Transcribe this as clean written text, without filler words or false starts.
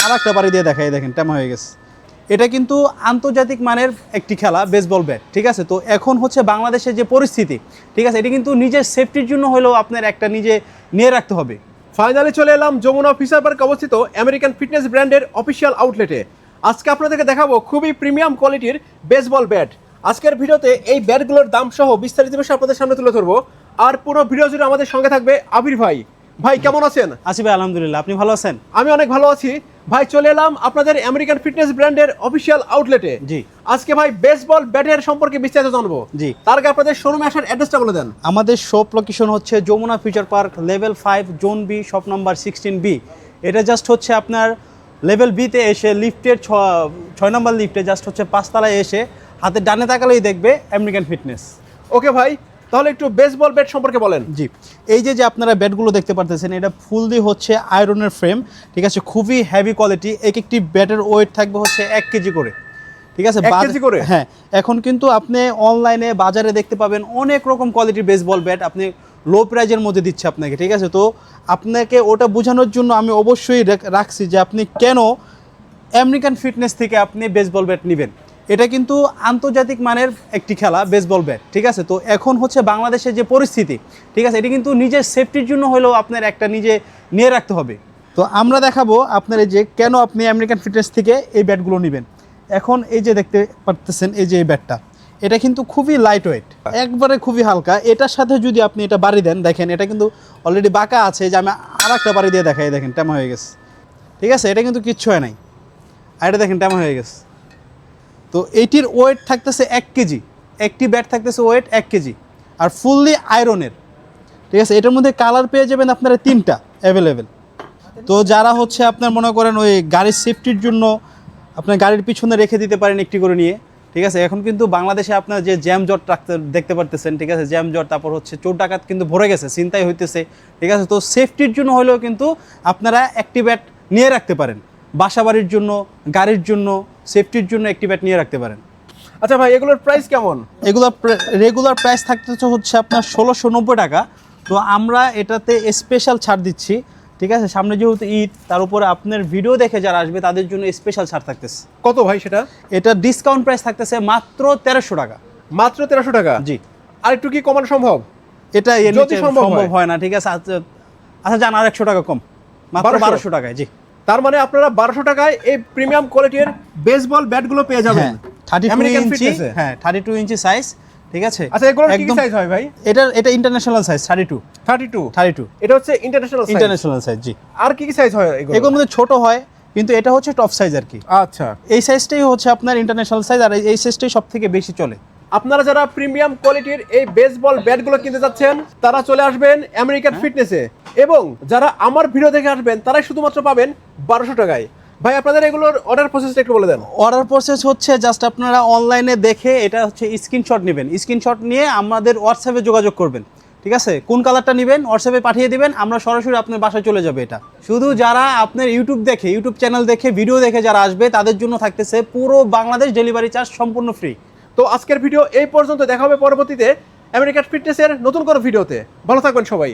আরেকটা বাড়ি দিয়ে দেখাই, দেখেন টেমা হয়ে গেছে। এটা কিন্তু আন্তর্জাতিক মানের একটি খেলা, বেসবল ব্যাট, ঠিক আছে। তো এখন হচ্ছে বাংলাদেশের যে পরিস্থিতি, ঠিক আছে, এটা কিন্তু নিজের সেফটির জন্য হলেও আপনার একটা নিজে নিয়ে রাখতে হবে। ফাইনালি চলে এলাম যমুনা ফিশার পার্কে অবস্থিত আমেরিকান ফিটনেস ব্র্যান্ডের অফিসিয়াল আউটলেটে। আজকে আপনাদেরকে দেখাবো খুবই প্রিমিয়াম কোয়ালিটির বেসবল ব্যাট। আজকের ভিডিওতে এই ব্যাটগুলোর দাম সহ বিস্তারিত বিষয় আপনাদের সামনে তুলে ধরবো। আর পুরো ভিডিও জুড়ে আমাদের সঙ্গে থাকবে আবির ভাই। ভাই কেমন আছেন? আছি ভাই, আলহামদুলিল্লাহ। আপনি ভালো আছেন? আমি অনেক ভালো আছি ভাই। চলে এলাম আপনাদের আমেরিকান ফিটনেস ব্র্যান্ডের অফিসিয়াল আউটলেটে। জি। আজকে ভাই বেসবল ব্যাটের সম্পর্কে বিস্তারিত জানবো। জি। তার আগে আপনাদের শোরুমে আসার অ্যাড্রেসটা বলে দেন। আমাদের শপ লোকেশন হচ্ছে Jamuna future park, level 5, zone B, shop number 16B। এটা জাস্ট হচ্ছে আপনার লেভেল বিতে এসে লিফটের 6 নম্বর লিফটে জাস্ট হচ্ছে 5 তলায় এসে হাতে ডানে তাকালেই দেখবে আমেরিকান ফিটনেস। ওকে ভাই, তাহলে একটু বেসবল ব্যাট সম্পর্কে বলেন। জি, এই যে আপনারা ব্যাটগুলো দেখতে পারতেছেন, এটা ফুললি হচ্ছে আয়রনের ফ্রেম, ঠিক আছে, খুবই হেভি কোয়ালিটি। একটি ব্যাটের ওয়েট থাকবে হচ্ছে 1 কেজি করে, ঠিক আছে। 1 কেজি করে? হ্যাঁ, এখন কিন্তু আপনি অনলাইনে বাজারে দেখতে পাবেন অনেক রকম কোয়ালিটির বেসবল ব্যাট আপনি লো প্রাইজের মধ্যে দিচ্ছে আপনাকে, ঠিক আছে। তো আপনাকে ওটা বোঝানোর জন্য আমি অবশ্যই রাখছি যে আপনি কেন আমেরিকান ফিটনেস থেকে আপনি বেসবল ব্যাট নেবেন। এটা কিন্তু আন্তর্জাতিক মানের একটি খেলা, বেসবল ব্যাট, ঠিক আছে। তো এখন হচ্ছে বাংলাদেশের যে পরিস্থিতি, ঠিক আছে, এটা কিন্তু নিজের সেফটির জন্য হলেও আপনার একটা নিজে নিয়ে রাখতে হবে। তো আমরা দেখাবো আপনার এই যে কেন আপনি আমেরিকান ফিটনেস থেকে এই ব্যাটগুলো নেবেন। এখন এই যে দেখতে পারতেছেন, এই যে এই ব্যাটটা, এটা কিন্তু খুবই লাইট ওয়েট, একবারে খুবই হালকা। এটার সাথে যদি আপনি এটা বাড়ি দেন, দেখেন এটা কিন্তু অলরেডি বাঁকা আছে, যে আমি আরেকটা বাড়ি দিয়ে দেখাই, দেখেন টেমা হয়ে গেছে, ঠিক আছে। এটা কিন্তু কিচ্ছু হয় নাই, আর এটা দেখেন টেমা হয়ে গেছে। তো এইটির ওয়েট থাকতেছে 1 কেজি, একটি ব্যাট থাকতেছে ওয়েট 1 কেজি, আর ফুললি আয়রনের, ঠিক আছে। এটার মধ্যে কালার পেয়ে যাবেন আপনারা 3টা অ্যাভেলেবেল। তো যারা হচ্ছে আপনার মনে করেন ওই গাড়ির সেফটির জন্য আপনার গাড়ির পিছনে রেখে দিতে পারেন একটি করে নিয়ে, ঠিক আছে। এখন কিন্তু বাংলাদেশে আপনার যে জ্যাম জট দেখতে পারতেছেন, ঠিক আছে, জ্যাম জট, তারপর হচ্ছে চোর ডাকাত কিন্তু ভরে গেছে, ছিনতাই হইতেছে, ঠিক আছে। তো সেফটির জন্য হলেও কিন্তু আপনারা একটি ব্যাট নিয়ে রাখতে পারেন, বাসা বাড়ির জন্য, গাড়ির জন্য, সেফটির জন্য একটি ব্যাট নিয়ে রাখতে পারেন। আচ্ছা ভাই, এগুলোর প্রাইস কেমন? এগুলো রেগুলার প্রাইস থাকতেছে হচ্ছে আপনার 1690 টাকা। তো আমরা এটাতে স্পেশাল ছাড় দিচ্ছি, ঠিক আছে। সামনে যেহেতু ঈদ, তার উপরে আপনার ভিডিও দেখে যারা আসবে তাদের জন্য স্পেশাল ছাড় থাকতেছে। কত ভাই সেটা? এটা ডিসকাউন্ট প্রাইস থাকতেছে মাত্র 1300 টাকা। মাত্র 1300 টাকা? জি। আর একটু কি কমানো সম্ভব? এটা যদি সম্ভব হয় না, ঠিক আছে। আচ্ছা জান, আর 100 টাকা কম, মাত্র 1200 টাকায়। জি। তার মানে আপনারা 1200 টাকায় এই প্রিমিয়াম কোয়ালিটির বেসবল ব্যাটগুলো পেয়ে যাবেন। 32 ইঞ্চি, হ্যাঁ 32 ইঞ্চি সাইজ, ঠিক আছে। আচ্ছা, এগুলোর কি সাইজ হয় ভাই? এটা ইন্টারন্যাশনাল সাইজ 32। এটা হচ্ছে ইন্টারন্যাশনাল সাইজ। জি। আর কি সাইজ হয় এগুলো? এগুলোর মধ্যে ছোট হয়, কিন্তু এটা হচ্ছে টপ সাইজ আর কি। আচ্ছা, এই সাইজটাই হচ্ছে আপনার ইন্টারন্যাশনাল সাইজ, আর এই সাইজটাই সবথেকে বেশি চলে। আপনারা যারা প্রিমিয়াম কোয়ালিটির এই বেসবল ব্যাটগুলো কিনতে যাচ্ছেন, তারা চলে আসবেন আমেরিকান ফিটনেসে, এবং যারা আমার ভিডিও দেখে আসবেন তারাই শুধুমাত্র পাবেন 1200 টাকায়। ভাই, আপনাদের এগুলোর অর্ডার প্রসেসটা একটু বলে দেন। অর্ডার প্রসেস হচ্ছে জাস্ট আপনারা অনলাইনে দেখে এটা হচ্ছে স্ক্রিনশট নেবেন, স্ক্রিনশট নিয়ে আমাদের হোয়াটসঅ্যাপে যোগাযোগ করবেন, ঠিক আছে। কোন কালারটা নেবেন হোয়াটসঅ্যাপে পাঠিয়ে দিবেন, আমরা সরাসরি আপনার বাসায় চলে যাবে। এটা শুধু যারা আপনার ইউটিউব চ্যানেল দেখে, ভিডিও দেখে যারা আসবে তাদের জন্য থাকতেছে পুরো বাংলাদেশ ডেলিভারি চার্জ সম্পূর্ণ ফ্রি। তো আজকের ভিডিও এই পর্যন্ত, দেখা হবে পরবর্তীতে আমেরিকান ফিটনেসের নতুন কোনো ভিডিওতে। ভালো থাকবেন সবাই।